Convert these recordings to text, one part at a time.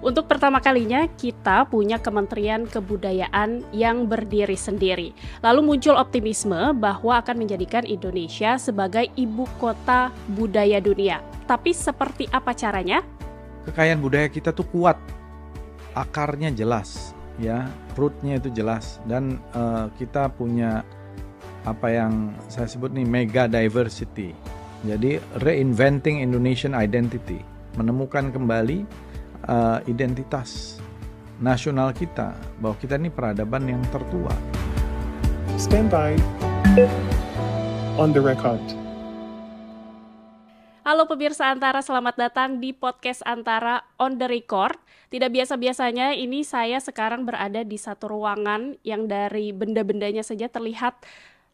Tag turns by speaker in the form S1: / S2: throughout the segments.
S1: Untuk pertama kalinya kita punya Kementerian Kebudayaan yang berdiri sendiri. Lalu muncul optimisme bahwa akan menjadikan Indonesia sebagai ibu kota budaya dunia. Tapi seperti apa caranya?
S2: Kekayaan budaya kita tuh kuat, akarnya jelas, ya, rootnya itu jelas, dan kita punya apa yang saya sebut nih mega diversity. Jadi reinventing Indonesian identity, menemukan kembali identitas nasional kita, bahwa kita ini peradaban yang tertua.
S3: Stand by. On the record.
S1: Halo pemirsa Antara, selamat datang di podcast Antara on the record. Tidak biasa-biasanya ini saya sekarang berada di satu ruangan yang dari benda-bendanya saja terlihat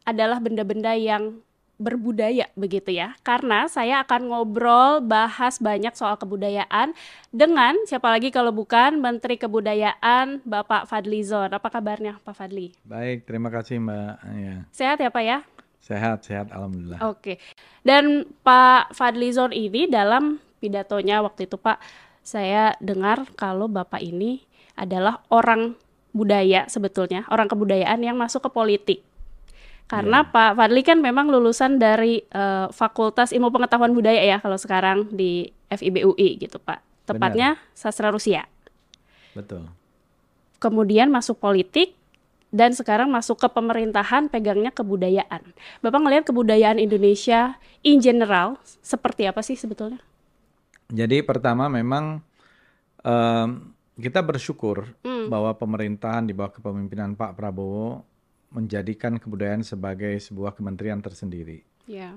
S1: adalah benda-benda yang berbudaya begitu ya. Karena saya akan ngobrol bahas banyak soal kebudayaan dengan siapa lagi kalau bukan Menteri Kebudayaan Bapak Fadlizon. Apa kabarnya Pak Fadli?
S2: Baik, terima kasih Mbak. Ya.
S1: Sehat ya Pak ya?
S2: Sehat, alhamdulillah.
S1: Oke. Dan Pak Fadlizon ini dalam pidatonya waktu itu Pak, saya dengar kalau Bapak ini adalah orang budaya sebetulnya, orang kebudayaan yang masuk ke politik. Karena Pak Fadli kan memang lulusan dari Fakultas Ilmu Pengetahuan Budaya ya kalau sekarang di FIB UI gitu Pak. Tepatnya Sastra Rusia.
S2: Betul.
S1: Kemudian masuk politik dan sekarang masuk ke pemerintahan, pegangnya kebudayaan. Bapak ngelihat kebudayaan Indonesia in general seperti apa sih sebetulnya?
S2: Jadi pertama memang kita bersyukur bahwa pemerintahan di bawah kepemimpinan Pak Prabowo menjadikan kebudayaan sebagai sebuah kementerian tersendiri.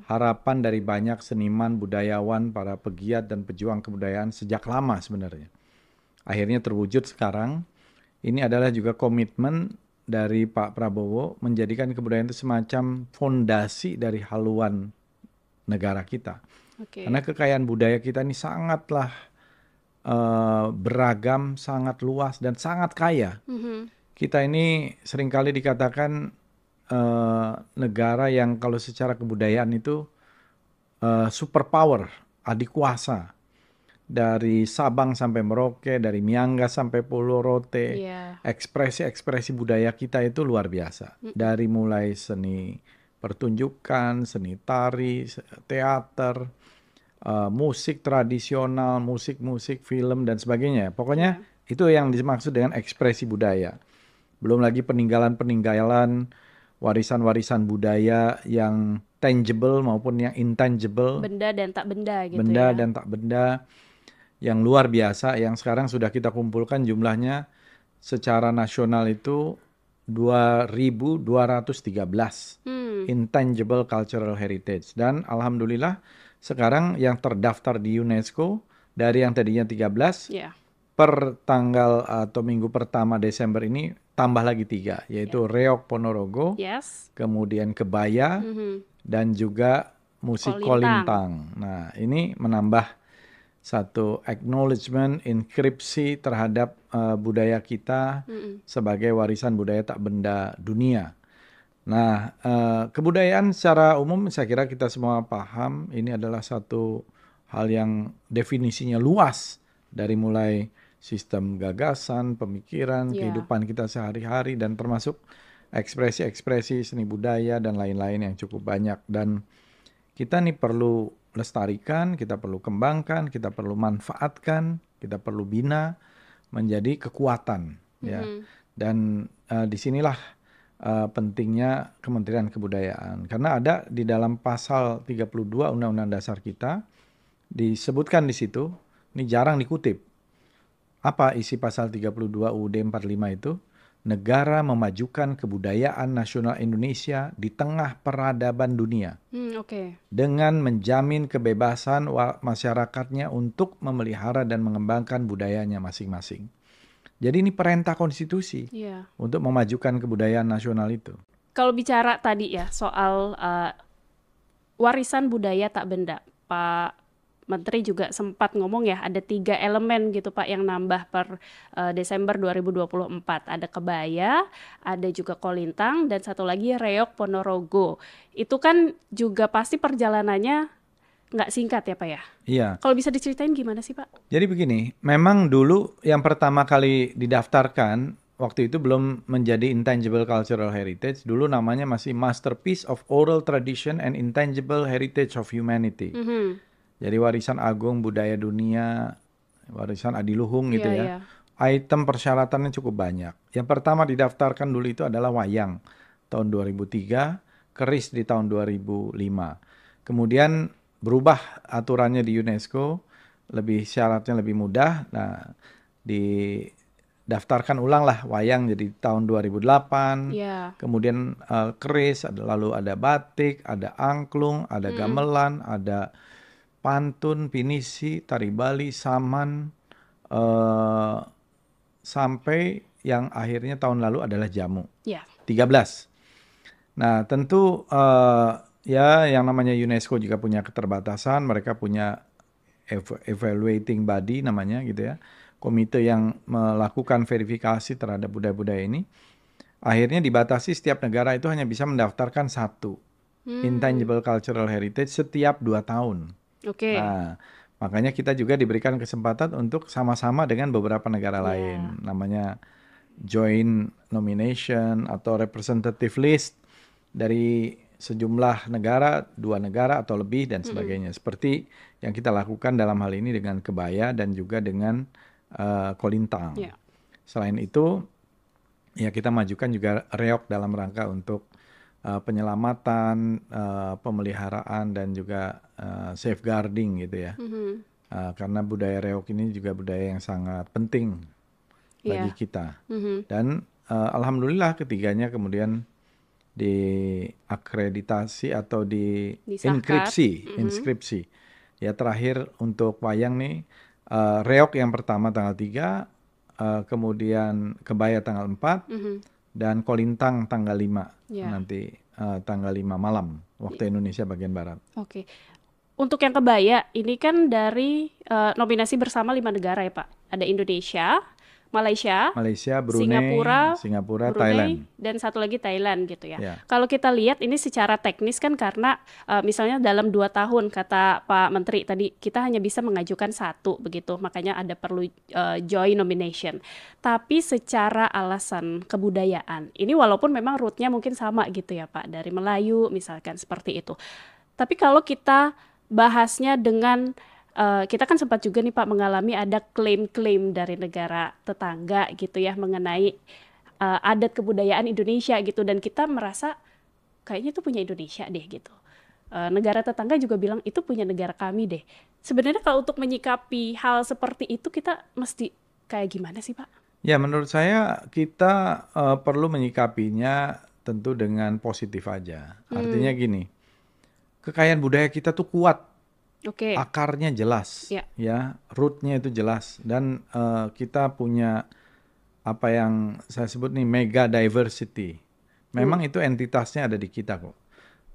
S2: Harapan dari banyak seniman, budayawan, para pegiat dan pejuang kebudayaan sejak lama sebenarnya. Akhirnya terwujud sekarang. Ini adalah juga komitmen dari Pak Prabowo menjadikan kebudayaan itu semacam fondasi dari haluan negara kita. Karena kekayaan budaya kita ini sangatlah beragam, sangat luas dan sangat kaya. Kita ini seringkali dikatakan negara yang kalau secara kebudayaan itu superpower, adikuasa. Dari Sabang sampai Merauke, dari Miangas sampai Pulau Rote, ekspresi-ekspresi budaya kita itu luar biasa. Dari mulai seni pertunjukan, seni tari, teater, musik tradisional, musik film dan sebagainya. Pokoknya itu yang dimaksud dengan ekspresi budaya. Belum lagi peninggalan-peninggalan, warisan-warisan budaya yang tangible maupun yang intangible.
S1: Benda dan tak benda gitu
S2: Benda dan tak benda yang luar biasa, yang sekarang sudah kita kumpulkan jumlahnya secara nasional itu 2.213 intangible cultural heritage. Dan alhamdulillah sekarang yang terdaftar di UNESCO dari yang tadinya 13 per tanggal atau minggu pertama Desember ini tambah lagi 3, yaitu Reok Ponorogo, kemudian Kebaya, dan juga musik Kolintang. Nah, ini menambah satu acknowledgement, inskripsi terhadap budaya kita sebagai warisan budaya tak benda dunia. Nah, kebudayaan secara umum saya kira kita semua paham, ini adalah satu hal yang definisinya luas, dari mulai sistem gagasan, pemikiran, kehidupan kita sehari-hari, dan termasuk ekspresi-ekspresi seni budaya dan lain-lain yang cukup banyak. Dan kita nih perlu lestarikan, kita perlu kembangkan, kita perlu manfaatkan, kita perlu bina menjadi kekuatan. Ya. Dan disinilah pentingnya Kementerian Kebudayaan. Karena ada di dalam pasal 32 Undang-Undang Dasar kita, disebutkan di situ, ini jarang dikutip. Apa isi pasal 32 UUD 45 itu? Negara memajukan kebudayaan nasional Indonesia di tengah peradaban dunia. Dengan menjamin kebebasan masyarakatnya untuk memelihara dan mengembangkan budayanya masing-masing. Jadi ini perintah konstitusi untuk memajukan kebudayaan nasional itu.
S1: Kalau bicara tadi ya soal warisan budaya tak benda, Pak Menteri juga sempat ngomong ya, ada 3 elemen gitu Pak yang nambah per Desember 2024. Ada Kebaya, ada juga Kolintang, dan satu lagi Reok Ponorogo. Itu kan juga pasti perjalanannya nggak singkat ya Pak ya?
S2: Iya.
S1: Kalau bisa diceritain gimana sih Pak?
S2: Jadi begini, memang dulu yang pertama kali didaftarkan, waktu itu belum menjadi Intangible Cultural Heritage, dulu namanya masih Masterpiece of Oral Tradition and Intangible Heritage of Humanity. Jadi warisan agung budaya dunia, warisan adiluhung gitu ya. Item persyaratannya cukup banyak. Yang pertama didaftarkan dulu itu adalah wayang, tahun 2003, keris di tahun 2005. Kemudian berubah aturannya di UNESCO, syaratnya lebih mudah. Nah, didaftarkan ulang lah wayang jadi tahun 2008. Kemudian keris, lalu ada batik, ada angklung, ada gamelan, ada pantun, pinisi, tari Bali, saman, sampai yang akhirnya tahun lalu adalah jamu. 13. Nah, tentu ya yang namanya UNESCO juga punya keterbatasan, mereka punya evaluating body namanya gitu ya, komite yang melakukan verifikasi terhadap budaya-budaya ini. Akhirnya dibatasi setiap negara itu hanya bisa mendaftarkan satu Intangible Cultural Heritage setiap 2 tahun. Nah, makanya kita juga diberikan kesempatan untuk sama-sama dengan beberapa negara lain, namanya joint nomination atau representative list dari sejumlah negara, 2 negara atau lebih dan sebagainya. Seperti yang kita lakukan dalam hal ini dengan kebaya dan juga dengan kolintang. Selain itu, ya kita majukan juga reog dalam rangka untuk penyelamatan, pemeliharaan dan juga safeguarding gitu ya. Karena budaya reog ini juga budaya yang sangat penting bagi kita. Dan alhamdulillah ketiganya kemudian diakreditasi atau inskripsi. Ya terakhir untuk wayang nih, reog yang pertama tanggal 3, kemudian kebaya tanggal 4, dan kolintang tanggal 5, nanti tanggal 5 malam waktu Indonesia bagian Barat.
S1: Untuk yang kebaya, ini kan dari nominasi bersama 5 negara ya Pak. Ada Indonesia, Malaysia,
S2: Brunei, Singapura, Thailand,
S1: dan satu lagi Thailand gitu ya. Kalau kita lihat ini secara teknis kan karena misalnya dalam 2 tahun kata Pak Menteri tadi kita hanya bisa mengajukan 1 begitu, makanya ada perlu joint nomination. Tapi secara alasan kebudayaan, ini walaupun memang rootnya mungkin sama gitu ya Pak, dari Melayu misalkan seperti itu. Tapi kalau kita bahasnya dengan kita kan sempat juga nih Pak mengalami ada klaim-klaim dari negara tetangga gitu ya mengenai adat kebudayaan Indonesia gitu, dan kita merasa kayaknya itu punya Indonesia deh gitu. Negara tetangga juga bilang itu punya negara kami deh. Sebenarnya kalau untuk menyikapi hal seperti itu kita mesti kayak gimana sih Pak?
S2: Ya menurut saya kita perlu menyikapinya tentu dengan positif aja. Artinya gini, kekayaan budaya kita tuh kuat. Akarnya jelas, ya, rootnya itu jelas, dan kita punya apa yang saya sebut nih mega diversity. Memang itu entitasnya ada di kita kok.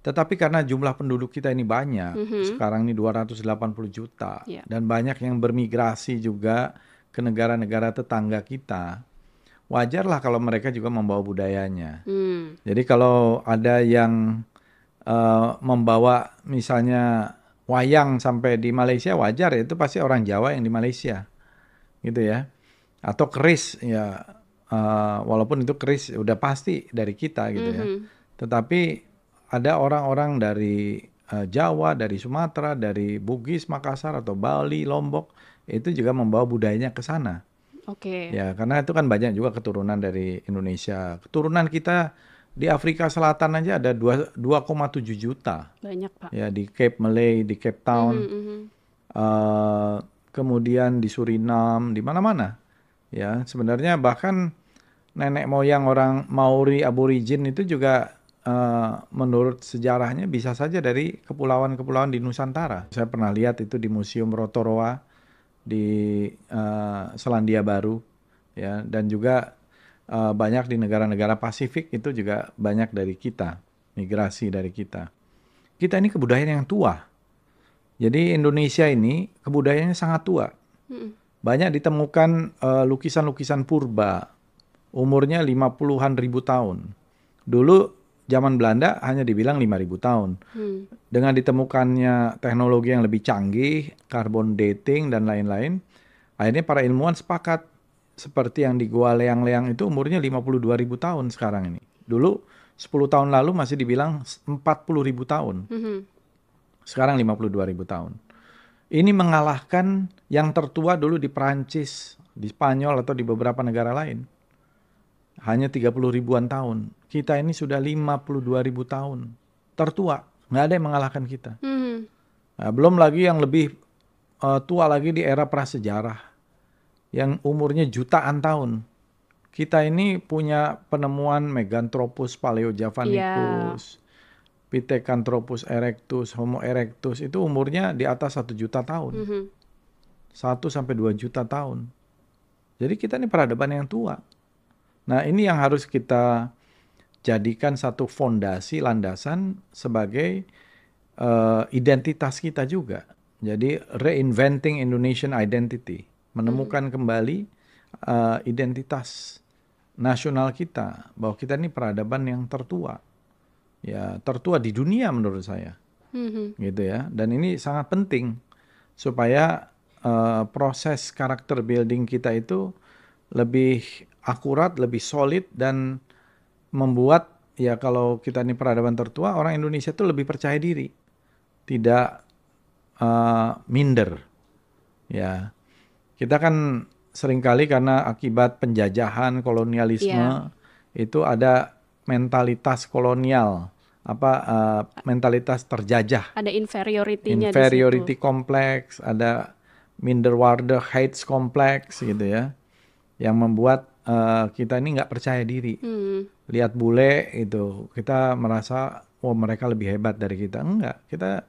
S2: Tetapi karena jumlah penduduk kita ini banyak, sekarang ini 280 juta, dan banyak yang bermigrasi juga ke negara-negara tetangga kita, wajarlah kalau mereka juga membawa budayanya. Jadi kalau ada yang membawa misalnya wayang sampai di Malaysia, wajar ya, itu pasti orang Jawa yang di Malaysia gitu ya. Atau keris ya, walaupun itu keris udah pasti dari kita gitu ya. Tetapi ada orang-orang dari Jawa, dari Sumatera, dari Bugis, Makassar atau Bali, Lombok, itu juga membawa budayanya ke sana. Ya, karena itu kan banyak juga keturunan dari Indonesia. Keturunan kita di Afrika Selatan aja ada 2,7 juta.
S1: Banyak Pak.
S2: Ya, di Cape Malay, di Cape Town, kemudian di Suriname, di mana-mana. Ya, sebenarnya bahkan nenek moyang orang Maori Aborigin itu juga menurut sejarahnya bisa saja dari kepulauan-kepulauan di Nusantara. Saya pernah lihat itu di Museum Rotorua di Selandia Baru, ya, dan juga banyak di negara-negara Pasifik itu juga banyak dari kita, migrasi dari kita. Kita ini kebudayaan yang tua. Jadi Indonesia ini kebudayaannya sangat tua. Banyak ditemukan lukisan-lukisan purba, umurnya 50-an ribu tahun. Dulu zaman Belanda hanya dibilang 5.000 tahun. Dengan ditemukannya teknologi yang lebih canggih, carbon dating dan lain-lain, akhirnya para ilmuwan sepakat seperti yang di Gua Leang-Leang itu umurnya 52.000 tahun sekarang ini. Dulu 10 tahun lalu masih dibilang 40.000 tahun. Sekarang 52.000 tahun. Ini mengalahkan yang tertua dulu di Perancis, di Spanyol atau di beberapa negara lain. Hanya 30 ribuan tahun. Kita ini sudah 52.000 tahun. Tertua. Nggak ada yang mengalahkan kita. Nah, belum lagi yang lebih tua lagi di era prasejarah. Yang umurnya jutaan tahun. Kita ini punya penemuan Meganthropus paleojavanicus, Pithecanthropus erectus, Homo erectus. Itu umurnya di atas 1 juta tahun. 1 sampai 2 juta tahun. Jadi kita ini peradaban yang tua. Nah, ini yang harus kita jadikan satu fondasi, landasan sebagai identitas kita juga. Jadi reinventing Indonesian identity, menemukan kembali identitas nasional kita, bahwa kita ini peradaban yang tertua. Ya, tertua di dunia menurut saya. Gitu ya. Dan ini sangat penting supaya proses karakter building kita itu lebih akurat, lebih solid, dan membuat, ya kalau kita ini peradaban tertua, orang Indonesia itu lebih percaya diri, tidak minder. Ya, kita kan seringkali karena akibat penjajahan, kolonialisme, itu ada mentalitas kolonial, mentalitas terjajah.
S1: Ada inferiority-nya
S2: inferiority
S1: di situ.
S2: kompleks, ada minderwaarde hates kompleks gitu ya, yang membuat kita ini nggak percaya diri. Lihat bule itu, kita merasa mereka lebih hebat dari kita. Enggak, kita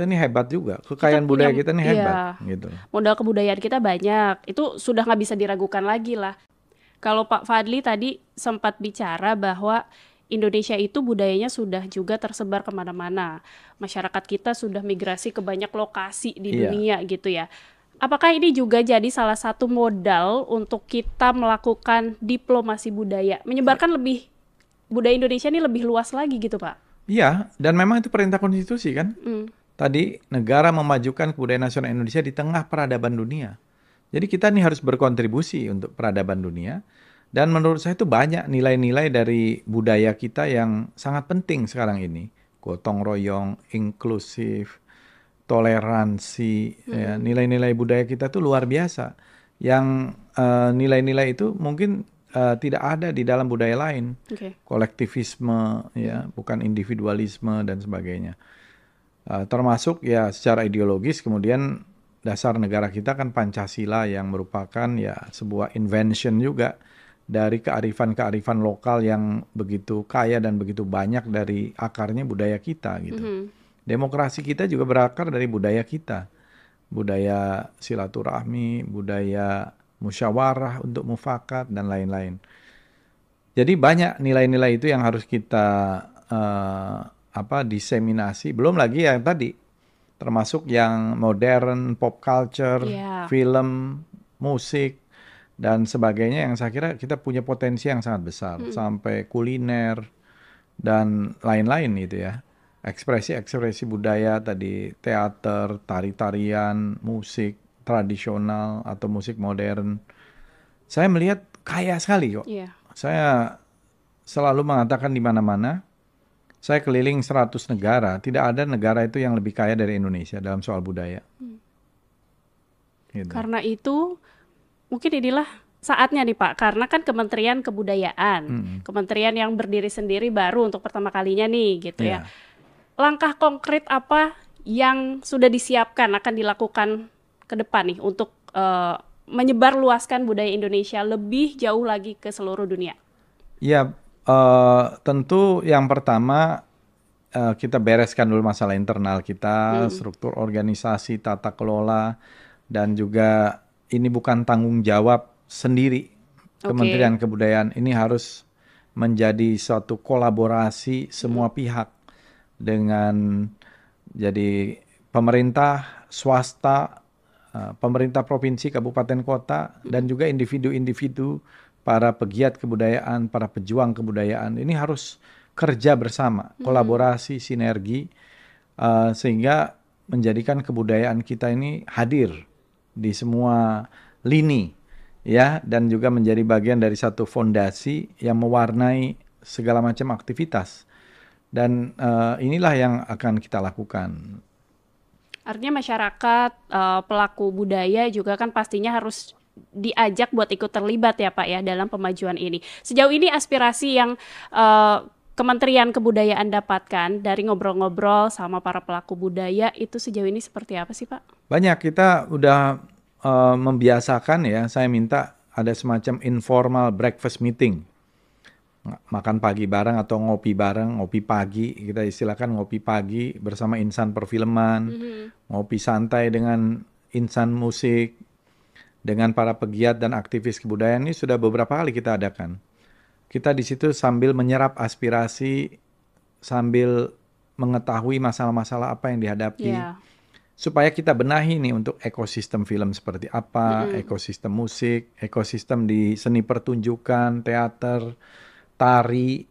S2: ini hebat juga. Kekayaan budaya kita ini hebat. Gitu.
S1: Modal kebudayaan kita banyak. Itu sudah nggak bisa diragukan lagi lah. Kalau Pak Fadli tadi sempat bicara bahwa Indonesia itu budayanya sudah juga tersebar kemana-mana. Masyarakat kita sudah migrasi ke banyak lokasi di dunia gitu ya. Apakah ini juga jadi salah satu modal untuk kita melakukan diplomasi budaya, menyebarkan lebih budaya Indonesia ini lebih luas lagi gitu, Pak?
S2: Iya, dan memang itu perintah konstitusi kan. Tadi negara memajukan kebudayaan nasional Indonesia di tengah peradaban dunia. Jadi kita nih harus berkontribusi untuk peradaban dunia. Dan menurut saya itu banyak nilai-nilai dari budaya kita yang sangat penting sekarang ini. Gotong royong, inklusif, toleransi, ya, nilai-nilai budaya kita itu luar biasa. Yang nilai-nilai itu mungkin tidak ada di dalam budaya lain. Kolektivisme, ya, bukan individualisme dan sebagainya. Termasuk ya secara ideologis, kemudian dasar negara kita kan Pancasila yang merupakan ya sebuah invention juga dari kearifan-kearifan lokal yang begitu kaya dan begitu banyak dari akarnya budaya kita gitu. Demokrasi kita juga berakar dari budaya kita. Budaya silaturahmi, budaya musyawarah untuk mufakat dan lain-lain. Jadi banyak nilai-nilai itu yang harus kita diseminasi. Belum lagi yang tadi termasuk yang modern, pop culture, film, musik dan sebagainya, yang saya kira kita punya potensi yang sangat besar, sampai kuliner dan lain-lain gitu ya. Ekspresi-ekspresi budaya tadi, teater, tari-tarian, musik tradisional atau musik modern. Saya melihat kaya sekali kok. Saya selalu mengatakan di mana-mana, saya keliling 100 negara, tidak ada negara itu yang lebih kaya dari Indonesia dalam soal budaya.
S1: Gitu. Karena itu mungkin inilah saatnya nih Pak, karena kan Kementerian Kebudayaan, kementerian yang berdiri sendiri baru untuk pertama kalinya nih gitu ya. Langkah konkret apa yang sudah disiapkan akan dilakukan ke depan nih untuk menyebarluaskan budaya Indonesia lebih jauh lagi ke seluruh dunia? Ya,
S2: tentu yang pertama kita bereskan dulu masalah internal kita, struktur organisasi, tata kelola, dan juga ini bukan tanggung jawab sendiri Kementerian Kebudayaan. Ini harus menjadi suatu kolaborasi semua pihak dengan jadi pemerintah, swasta, pemerintah provinsi, kabupaten, kota, dan juga individu-individu, para pegiat kebudayaan, para pejuang kebudayaan. Ini harus kerja bersama, kolaborasi, sinergi, sehingga menjadikan kebudayaan kita ini hadir di semua lini, ya, dan juga menjadi bagian dari satu fondasi yang mewarnai segala macam aktivitas. Dan inilah yang akan kita lakukan.
S1: Artinya masyarakat, pelaku budaya juga kan pastinya harus diajak buat ikut terlibat ya Pak ya dalam pemajuan ini. Sejauh ini aspirasi yang Kementerian Kebudayaan dapatkan dari ngobrol-ngobrol sama para pelaku budaya itu sejauh ini seperti apa sih Pak?
S2: Banyak, kita udah membiasakan ya, saya minta ada semacam informal breakfast meeting. Makan pagi bareng atau ngopi bareng, ngopi pagi, kita istilahkan ngopi pagi bersama insan perfilman, ngopi santai dengan insan musik, dengan para pegiat dan aktivis kebudayaan. Ini sudah beberapa kali kita adakan. Kita di situ sambil menyerap aspirasi, sambil mengetahui masalah-masalah apa yang dihadapi, supaya kita benahi nih untuk ekosistem film seperti apa, ekosistem musik, ekosistem di seni pertunjukan, teater, tari,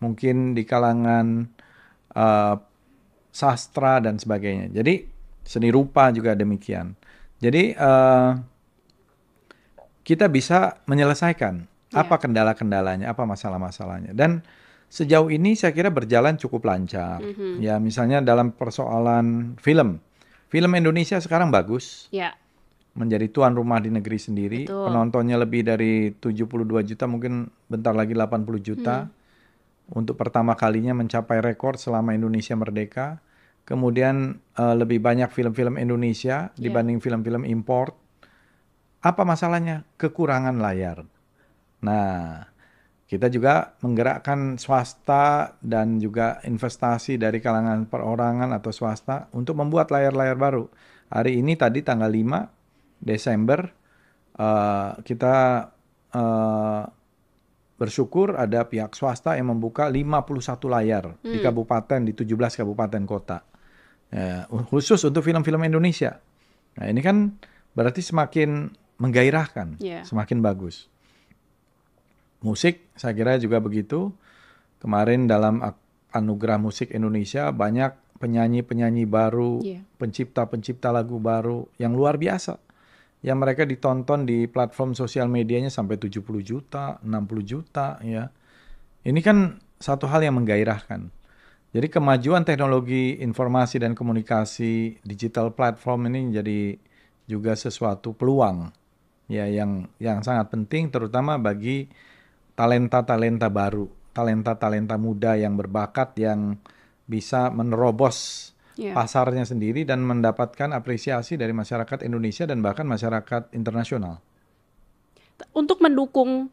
S2: mungkin di kalangan sastra dan sebagainya. Jadi seni rupa juga demikian. Jadi kita bisa menyelesaikan apa kendala-kendalanya, apa masalah-masalahnya. Dan sejauh ini saya kira berjalan cukup lancar. Ya, misalnya dalam persoalan film Indonesia sekarang bagus. Menjadi tuan rumah di negeri sendiri. Betul. Penontonnya lebih dari 72 juta, mungkin bentar lagi 80 juta. Untuk pertama kalinya mencapai rekor selama Indonesia merdeka. Kemudian lebih banyak film-film Indonesia dibanding film-film import. Apa masalahnya? Kekurangan layar. Nah, kita juga menggerakkan swasta dan juga investasi dari kalangan perorangan atau swasta untuk membuat layar-layar baru. Hari ini tadi tanggal 5 Desember kita bersyukur ada pihak swasta yang membuka 51 layar di kabupaten, di 17 kabupaten kota. Khusus untuk film-film Indonesia. Nah, ini kan berarti semakin menggairahkan, semakin bagus. Musik saya kira juga begitu. Kemarin dalam Anugerah Musik Indonesia banyak penyanyi-penyanyi baru, pencipta-pencipta lagu baru yang luar biasa. Yang mereka ditonton di platform sosial medianya sampai 70 juta, 60 juta ya. Ini kan satu hal yang menggairahkan. Jadi kemajuan teknologi informasi dan komunikasi digital platform ini jadi juga sesuatu peluang ya yang sangat penting terutama bagi talenta-talenta baru, talenta-talenta muda yang berbakat yang bisa menerobos pasarnya sendiri dan mendapatkan apresiasi dari masyarakat Indonesia dan bahkan masyarakat internasional.
S1: Untuk mendukung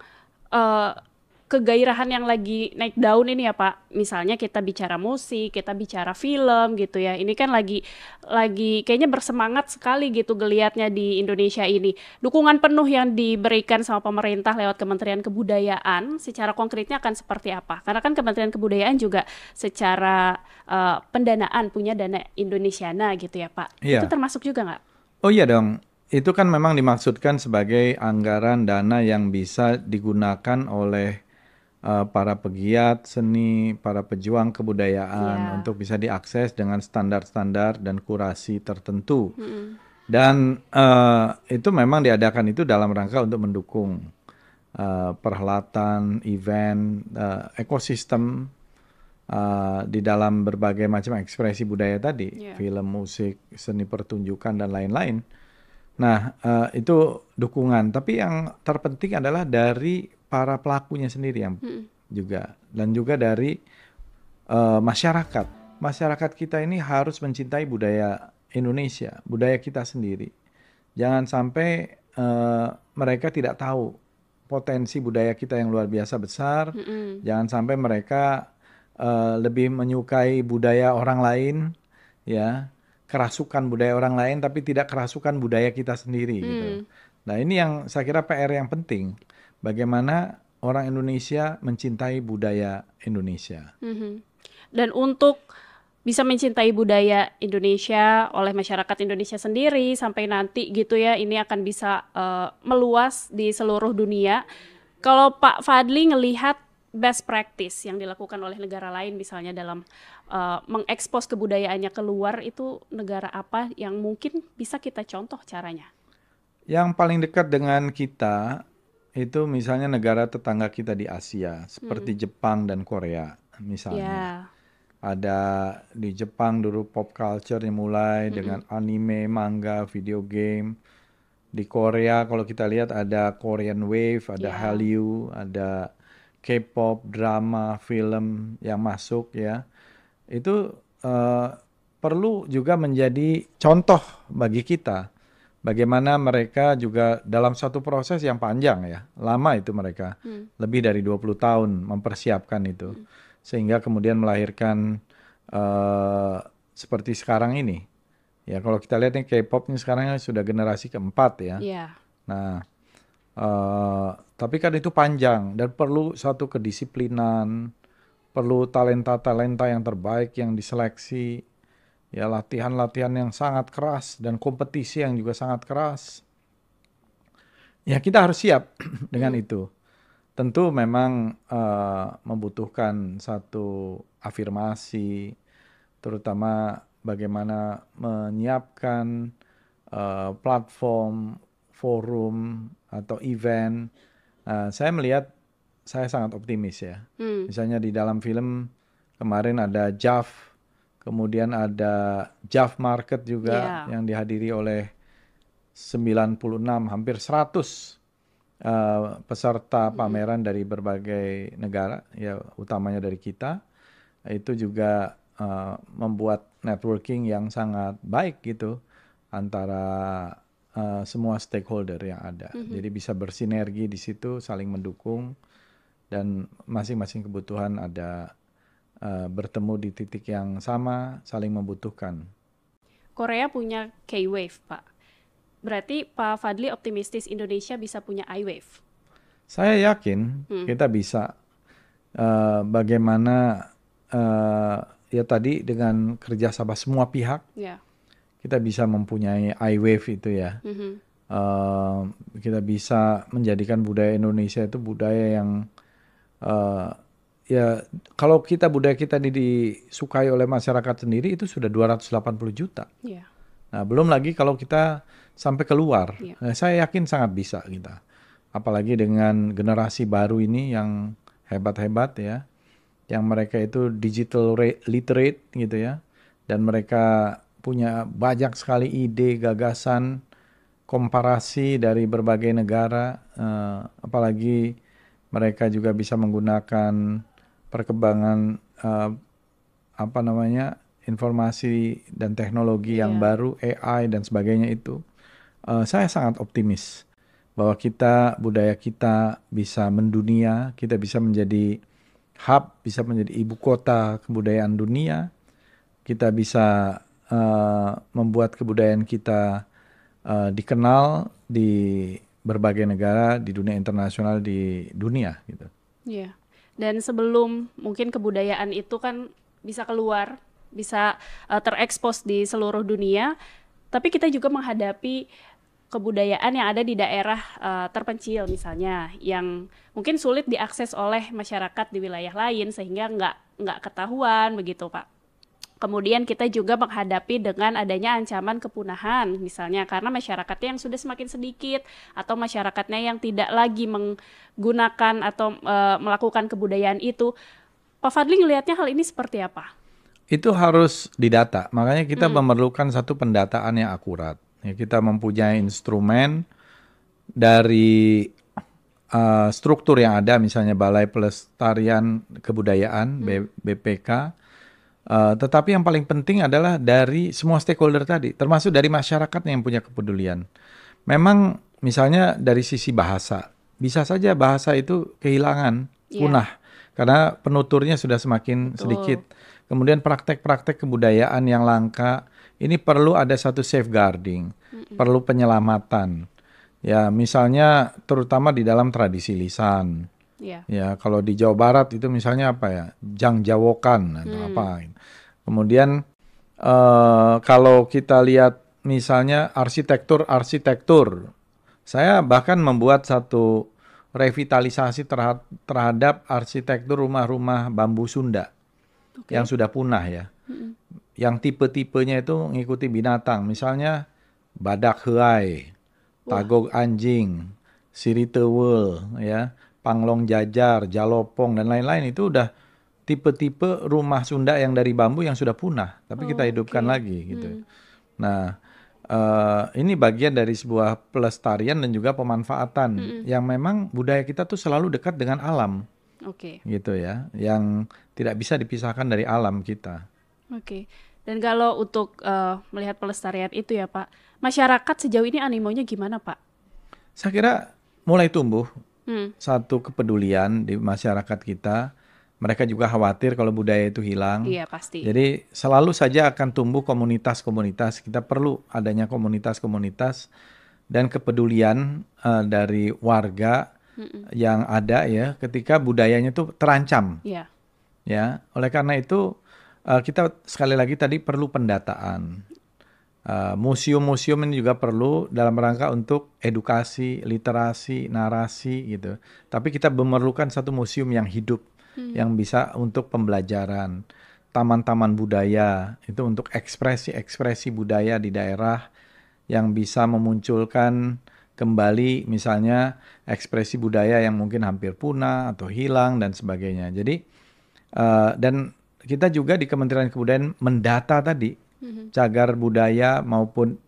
S1: kegairahan yang lagi naik daun ini ya Pak, misalnya kita bicara musik, kita bicara film gitu ya, ini kan lagi kayaknya bersemangat sekali gitu geliatnya di Indonesia ini. Dukungan penuh yang diberikan sama pemerintah lewat Kementerian Kebudayaan secara konkretnya akan seperti apa? Karena kan Kementerian Kebudayaan juga secara pendanaan punya dana Indonesiana gitu ya Pak. Itu termasuk juga nggak?
S2: Oh iya dong. Itu kan memang dimaksudkan sebagai anggaran dana yang bisa digunakan oleh para pegiat seni, para pejuang kebudayaan untuk bisa diakses dengan standar-standar dan kurasi tertentu. Dan itu memang diadakan itu dalam rangka untuk mendukung perhelatan, event, ekosistem di dalam berbagai macam ekspresi budaya tadi, film, musik, seni pertunjukan dan lain-lain. Nah, itu dukungan. Tapi yang terpenting adalah dari para pelakunya sendiri yang juga dan juga dari masyarakat. Masyarakat kita ini harus mencintai budaya Indonesia, budaya kita sendiri. Jangan sampai mereka tidak tahu potensi budaya kita yang luar biasa besar. Jangan sampai mereka lebih menyukai budaya orang lain, ya, kerasukan budaya orang lain, tapi tidak kerasukan budaya kita sendiri. Gitu. Nah, ini yang saya kira PR yang penting. Bagaimana orang Indonesia mencintai budaya Indonesia.
S1: Dan untuk bisa mencintai budaya Indonesia oleh masyarakat Indonesia sendiri sampai nanti gitu ya, ini akan bisa meluas di seluruh dunia. Kalau Pak Fadli ngelihat best practice yang dilakukan oleh negara lain misalnya dalam mengekspos kebudayaannya keluar, itu negara apa yang mungkin bisa kita contoh caranya?
S2: Yang paling dekat dengan kita itu misalnya negara tetangga kita di Asia, seperti Jepang dan Korea misalnya. Ada di Jepang dulu pop culture yang mulai dengan anime, manga, video game. Di Korea kalau kita lihat ada Korean Wave, ada Hallyu, ada K-pop, drama, film yang masuk ya. Itu perlu juga menjadi contoh bagi kita. Bagaimana mereka juga dalam satu proses yang panjang ya. Lama itu mereka. Lebih dari 20 tahun mempersiapkan itu. Sehingga kemudian melahirkan seperti sekarang ini. Ya kalau kita lihat nih K-pop ini sekarang sudah generasi keempat ya. Nah, tapi kan itu panjang dan perlu satu kedisiplinan, perlu talenta-talenta yang terbaik yang diseleksi, ya latihan-latihan yang sangat keras dan kompetisi yang juga sangat keras. Ya kita harus siap dengan itu. Tentu memang membutuhkan satu afirmasi, terutama bagaimana menyiapkan platform, forum, atau event. Saya melihat, saya sangat optimis ya. Misalnya di dalam film kemarin ada JAV, kemudian ada JAV Market juga yang dihadiri oleh 96, hampir 100 peserta pameran dari berbagai negara, ya utamanya dari kita. Itu juga membuat networking yang sangat baik gitu antara semua stakeholder yang ada. Jadi bisa bersinergi di situ, saling mendukung, dan masing-masing kebutuhan ada bertemu di titik yang sama, saling membutuhkan.
S1: Korea punya K-Wave, Pak. Berarti Pak Fadli optimistis Indonesia bisa punya I-Wave?
S2: Saya yakin kita bisa. Bagaimana ya tadi dengan kerjasama semua pihak, kita bisa mempunyai I-Wave itu ya. Kita bisa menjadikan budaya Indonesia itu budaya yang ya kalau budaya kita disukai oleh masyarakat sendiri itu sudah 280 juta. Nah, belum lagi kalau kita sampai keluar. Nah, saya yakin sangat bisa kita. Apalagi dengan generasi baru ini yang hebat-hebat ya. Yang mereka itu digital literate gitu ya. Dan mereka punya banyak sekali ide, gagasan, komparasi dari berbagai negara. Apalagi mereka juga bisa menggunakan perkembangan informasi dan teknologi yang baru, AI dan sebagainya itu. Saya sangat optimis bahwa budaya kita bisa mendunia, kita bisa menjadi hub, bisa menjadi ibu kota kebudayaan dunia, kita bisa membuat kebudayaan kita dikenal di berbagai negara, di dunia internasional, di dunia gitu.
S1: Dan sebelum mungkin kebudayaan itu kan bisa keluar, bisa terekspos di seluruh dunia, tapi kita juga menghadapi kebudayaan yang ada di daerah terpencil misalnya, yang mungkin sulit diakses oleh masyarakat di wilayah lain sehingga nggak ketahuan begitu, Pak. Kemudian kita juga menghadapi dengan adanya ancaman kepunahan misalnya karena masyarakatnya yang sudah semakin sedikit atau masyarakatnya yang tidak lagi menggunakan atau melakukan kebudayaan itu. Pak Fadli ngelihatnya hal ini seperti apa?
S2: Itu harus didata, makanya kita memerlukan satu pendataan yang akurat. Ya, kita mempunyai instrumen dari struktur yang ada, misalnya Balai Pelestarian Kebudayaan, BPK. Tetapi yang paling penting adalah dari semua stakeholder tadi, termasuk dari masyarakat yang punya kepedulian. Memang misalnya dari sisi bahasa, bisa saja bahasa itu kehilangan, punah, karena penuturnya sudah semakin sedikit. Kemudian praktek-praktek kebudayaan yang langka, ini perlu ada satu safeguarding, perlu penyelamatan. Ya, misalnya terutama di dalam tradisi lisan. Ya, kalau di Jawa Barat itu misalnya apa ya, Jangjawokan atau apa. Kemudian kalau kita lihat misalnya arsitektur, saya bahkan membuat satu revitalisasi terhadap arsitektur rumah-rumah bambu Sunda yang sudah punah ya. Yang tipe-tipenya itu mengikuti binatang, misalnya badak heai, tagog anjing, siriteweul, ya, panglong jajar, jalopong dan lain-lain. Itu udah tipe-tipe rumah Sunda yang dari bambu yang sudah punah, tapi kita hidupkan lagi gitu. Nah, ini bagian dari sebuah pelestarian dan juga pemanfaatan yang memang budaya kita tuh selalu dekat dengan alam, gitu ya, yang tidak bisa dipisahkan dari alam kita.
S1: Dan kalau untuk melihat pelestarian itu ya Pak, masyarakat sejauh ini animonya gimana Pak?
S2: Saya kira mulai tumbuh satu kepedulian di masyarakat kita. Mereka juga khawatir kalau budaya itu hilang.
S1: Iya, pasti.
S2: Jadi selalu saja akan tumbuh komunitas-komunitas. Kita perlu adanya komunitas-komunitas dan kepedulian dari warga yang ada ya ketika budayanya itu terancam.
S1: Iya.
S2: Ya, oleh karena itu kita sekali lagi tadi perlu pendataan. Museum-museum ini juga perlu dalam rangka untuk edukasi, literasi, narasi gitu. Tapi kita memerlukan satu museum yang hidup. Yang bisa untuk pembelajaran, taman-taman budaya itu untuk ekspresi-ekspresi budaya di daerah yang bisa memunculkan kembali misalnya ekspresi budaya yang mungkin hampir punah atau hilang dan sebagainya. Jadi dan kita juga di Kementerian Kebudayaan mendata tadi cagar budaya maupun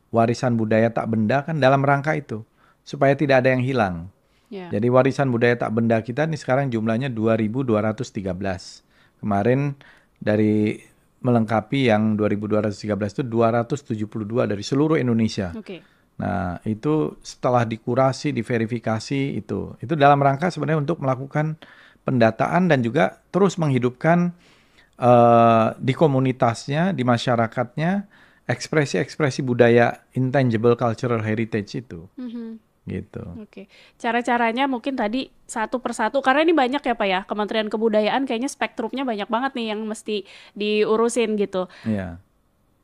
S2: warisan budaya tak benda kan dalam rangka itu supaya tidak ada yang hilang. Jadi warisan budaya tak benda kita nih sekarang jumlahnya 2.213. Kemarin dari melengkapi yang 2.213 itu 272 dari seluruh Indonesia. Nah itu setelah dikurasi, diverifikasi itu dalam rangka sebenarnya untuk melakukan pendataan dan juga terus menghidupkan di komunitasnya, di masyarakatnya ekspresi-ekspresi budaya intangible cultural heritage itu. Gitu.
S1: Cara-caranya mungkin tadi satu persatu karena ini banyak ya Pak ya, Kementerian Kebudayaan kayaknya spektrumnya banyak banget nih yang mesti diurusin gitu.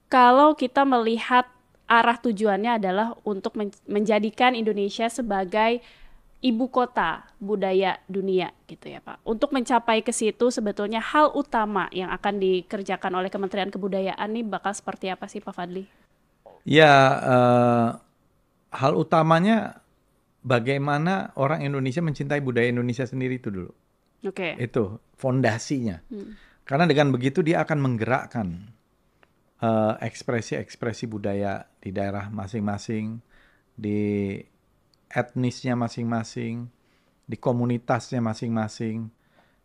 S1: Kalau kita melihat arah tujuannya adalah untuk menjadikan Indonesia sebagai ibu kota budaya dunia gitu ya Pak. Untuk mencapai ke situ sebetulnya hal utama yang akan dikerjakan oleh Kementerian Kebudayaan nih bakal seperti apa sih Pak Fadli?
S2: Ya, hal utamanya bagaimana orang Indonesia mencintai budaya Indonesia sendiri itu dulu. Itu fondasinya. Karena dengan begitu dia akan menggerakkan ekspresi-ekspresi budaya di daerah masing-masing, di etnisnya masing-masing, di komunitasnya masing-masing.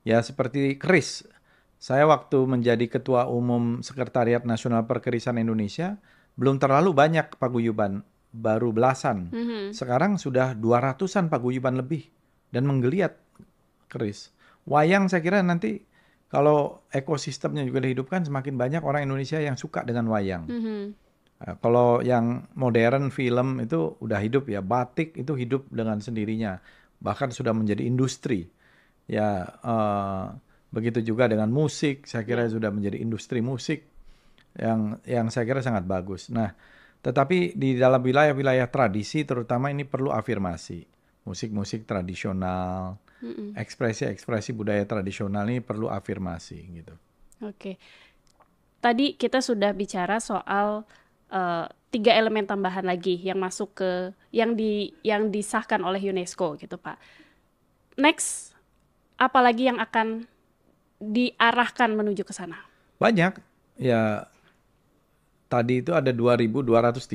S2: Ya seperti keris. Saya waktu menjadi Ketua Umum Sekretariat Nasional Perkerisan Indonesia, belum terlalu banyak paguyuban. Baru belasan. Sekarang sudah 200-an paguyuban lebih dan menggeliat keris. Wayang saya kira nanti kalau ekosistemnya juga dihidupkan semakin banyak orang Indonesia yang suka dengan wayang. Kalau yang modern film itu udah hidup ya, batik itu hidup dengan sendirinya. Bahkan sudah menjadi industri. Ya begitu juga dengan musik, saya kira sudah menjadi industri musik yang saya kira sangat bagus. Nah, tetapi di dalam wilayah-wilayah tradisi terutama ini perlu afirmasi. Musik-musik tradisional, ekspresi-ekspresi budaya tradisional ini perlu afirmasi gitu.
S1: Tadi kita sudah bicara soal 3 elemen tambahan lagi yang masuk ke yang disahkan oleh UNESCO gitu Pak. Next, apalagi yang akan diarahkan menuju ke sana?
S2: Banyak. Ya tadi itu ada 2.213,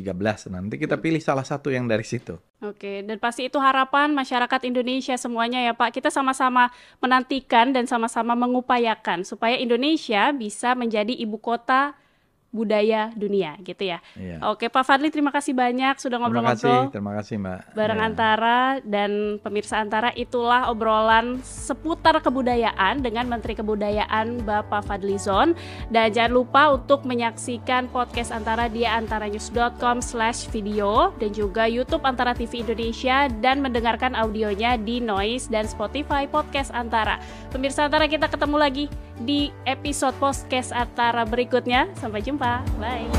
S2: nanti kita pilih salah satu yang dari situ.
S1: Dan pasti itu harapan masyarakat Indonesia semuanya ya Pak. Kita sama-sama menantikan dan sama-sama mengupayakan supaya Indonesia bisa menjadi ibu kota budaya dunia gitu ya. Oke Pak Fadli, terima kasih banyak sudah ngobrol-ngobrol.
S2: Terima kasih Mbak.
S1: Bareng Antara dan pemirsa Antara, itulah obrolan seputar kebudayaan dengan Menteri Kebudayaan Bapak Fadlizon. Dan jangan lupa untuk menyaksikan podcast Antara di antaranews.com/video dan juga YouTube Antara TV Indonesia dan mendengarkan audionya di Noise dan Spotify Podcast Antara. Pemirsa Antara, kita ketemu lagi di episode podcast Antara berikutnya. Sampai jumpa. Bye.